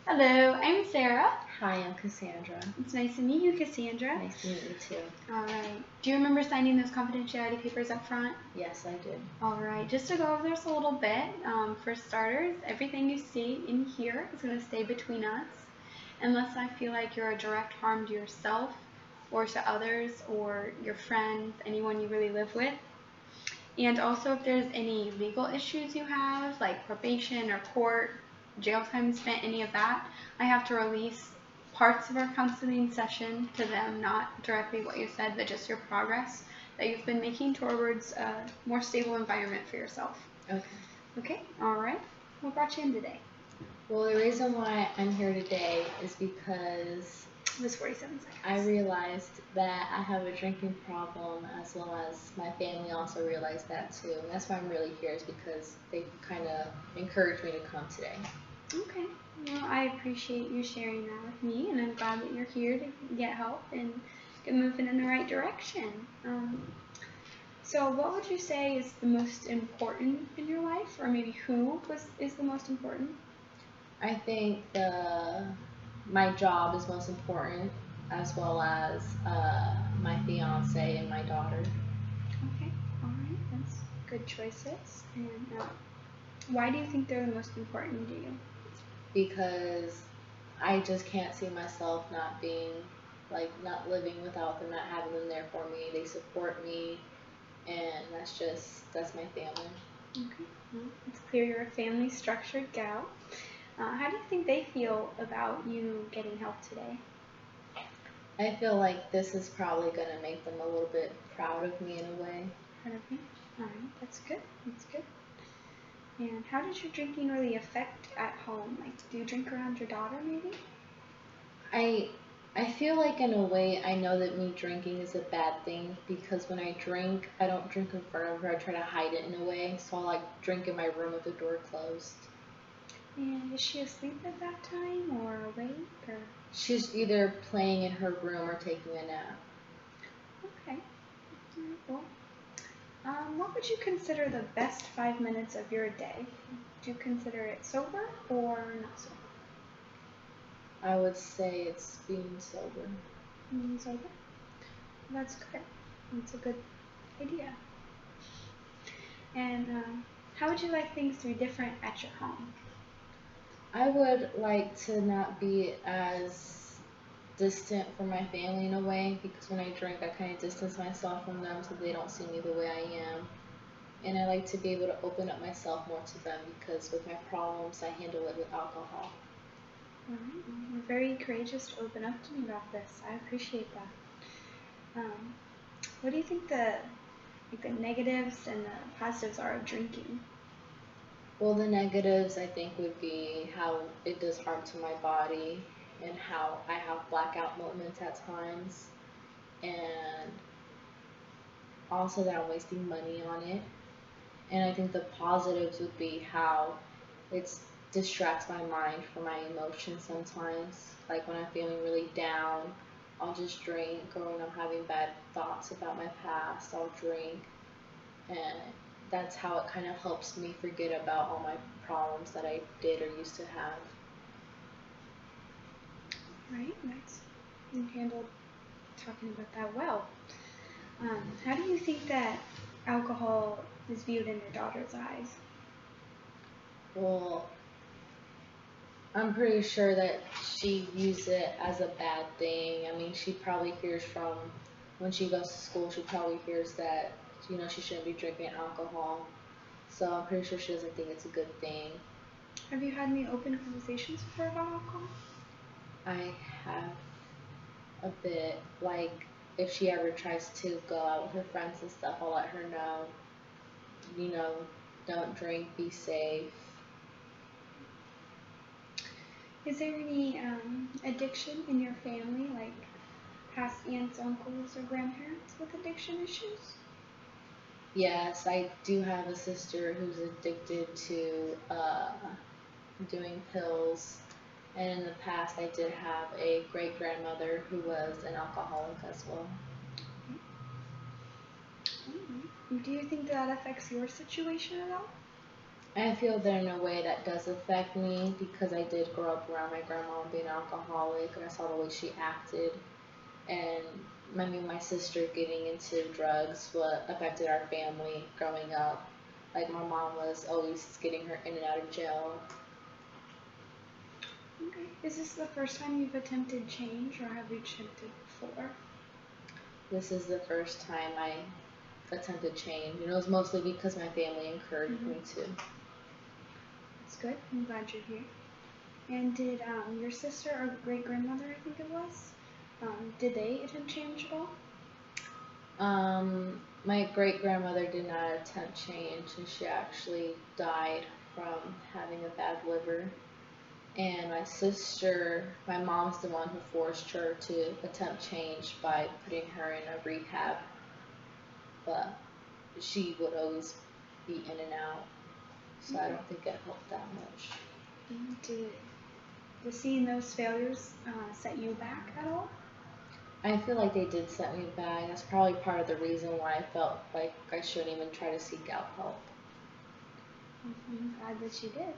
Hello, I'm Sarah. Hi, I'm Cassandra. It's nice to meet you, Cassandra. Nice to meet you too. Alright. Do you remember signing those confidentiality papers up front? Yes, I did. Alright, just to go over this a little bit, for starters, everything you see in here is going to stay between us unless I feel like you're a direct harm to yourself or to others or your friends, anyone you really live with. And also if there's any legal issues you have, like probation or court, jail time spent, any of that, I have to release parts of our counseling session to them, not directly what you said, but just your progress that you've been making towards a more stable environment for yourself. Okay. Okay, all right. What brought you in today? Well, the reason why I'm here today is because It was 47 seconds. I realized that I have a drinking problem, as well as my family also realized that too. And that's why I'm really here, is because they kind of encouraged me to come today. Okay. Well, I appreciate you sharing that with me, and I'm glad that you're here to get help and get moving in the right direction. So what would you say is the most important in your life, or maybe who is the most important? I think my job is most important, as well as my fiance and my daughter. Okay, all right, that's good choices. And why do you think they're the most important to you? Because I just can't see myself not being, like, not living without them, not having them there for me. They support me, and that's my family. Okay, well, it's clear you're a family structured gal. How do you think they feel about you getting help today? I feel like this is probably going to make them a little bit proud of me in a way. Proud of me? All right, that's good. That's good. And how does your drinking really affect at home? Like, do you drink around your daughter maybe? I I feel like in a way I know that me drinking is a bad thing, because when I drink, I don't drink in front of her. I try to hide it in a way. So I like drink in my room with the door closed. And is she asleep at that time or awake or? She's either playing in her room or taking a nap. Okay. Well, what would you consider the best 5 minutes of your day? Do you consider it sober or not sober? I would say it's being sober. Sober? That's good. That's a good idea. And how would you like things to be different at your home? I would like to not be as distant from my family in a way, because when I drink, I kind of distance myself from them so they don't see me the way I am. And I like to be able to open up myself more to them, because with my problems, I handle it with alcohol. All right. Well, you're very courageous to open up to me about this. I appreciate that. What do you think the negatives and the positives are of drinking? Well, the negatives, I think, would be how it does harm to my body, and how I have blackout moments at times, and also that I'm wasting money on it. And I think the positives would be how it distracts my mind from my emotions sometimes. Like when I'm feeling really down, I'll just drink, or when I'm having bad thoughts about my past, I'll drink. And that's how it kind of helps me forget about all my problems that I did or used to have. Right. Nice. You handled talking about that well. How do you think that alcohol is viewed in your daughter's eyes? Well, I'm pretty sure that she views it as a bad thing. I mean, she probably hears from, when she goes to school, she probably hears that, she shouldn't be drinking alcohol. So I'm pretty sure she doesn't think it's a good thing. Have you had any open conversations with her about alcohol? I have a bit. Like, if she ever tries to go out with her friends and stuff, I'll let her know, you know, don't drink, be safe. Is there any addiction in your family, like past aunts, uncles, or grandparents with addiction issues? Yes, I do have a sister who's addicted to doing pills. And in the past, I did have a great grandmother who was an alcoholic as well. Do you think that affects your situation at all? I feel that in a way that does affect me because I did grow up around my grandma being an alcoholic and I saw the way she acted. And I mean, my sister getting into drugs what affected our family growing up. Like my mom was always getting her in and out of jail. Okay. Is this the first time you've attempted change, or have you attempted before? This is the first time I attempted change, and it was mostly because my family encouraged me to. That's good. I'm glad you're here. And did your sister or great grandmother, I think it was, did they attempt change at all? My great grandmother did not attempt change, and she actually died from having a bad liver. And my sister, my mom's the one who forced her to attempt change by putting her in a rehab. But she would always be in and out, so I don't think it helped that much. Did seeing those failures set you back at all? I feel like they did set me back. That's probably part of the reason why I felt like I shouldn't even try to seek out help. I'm glad that you did.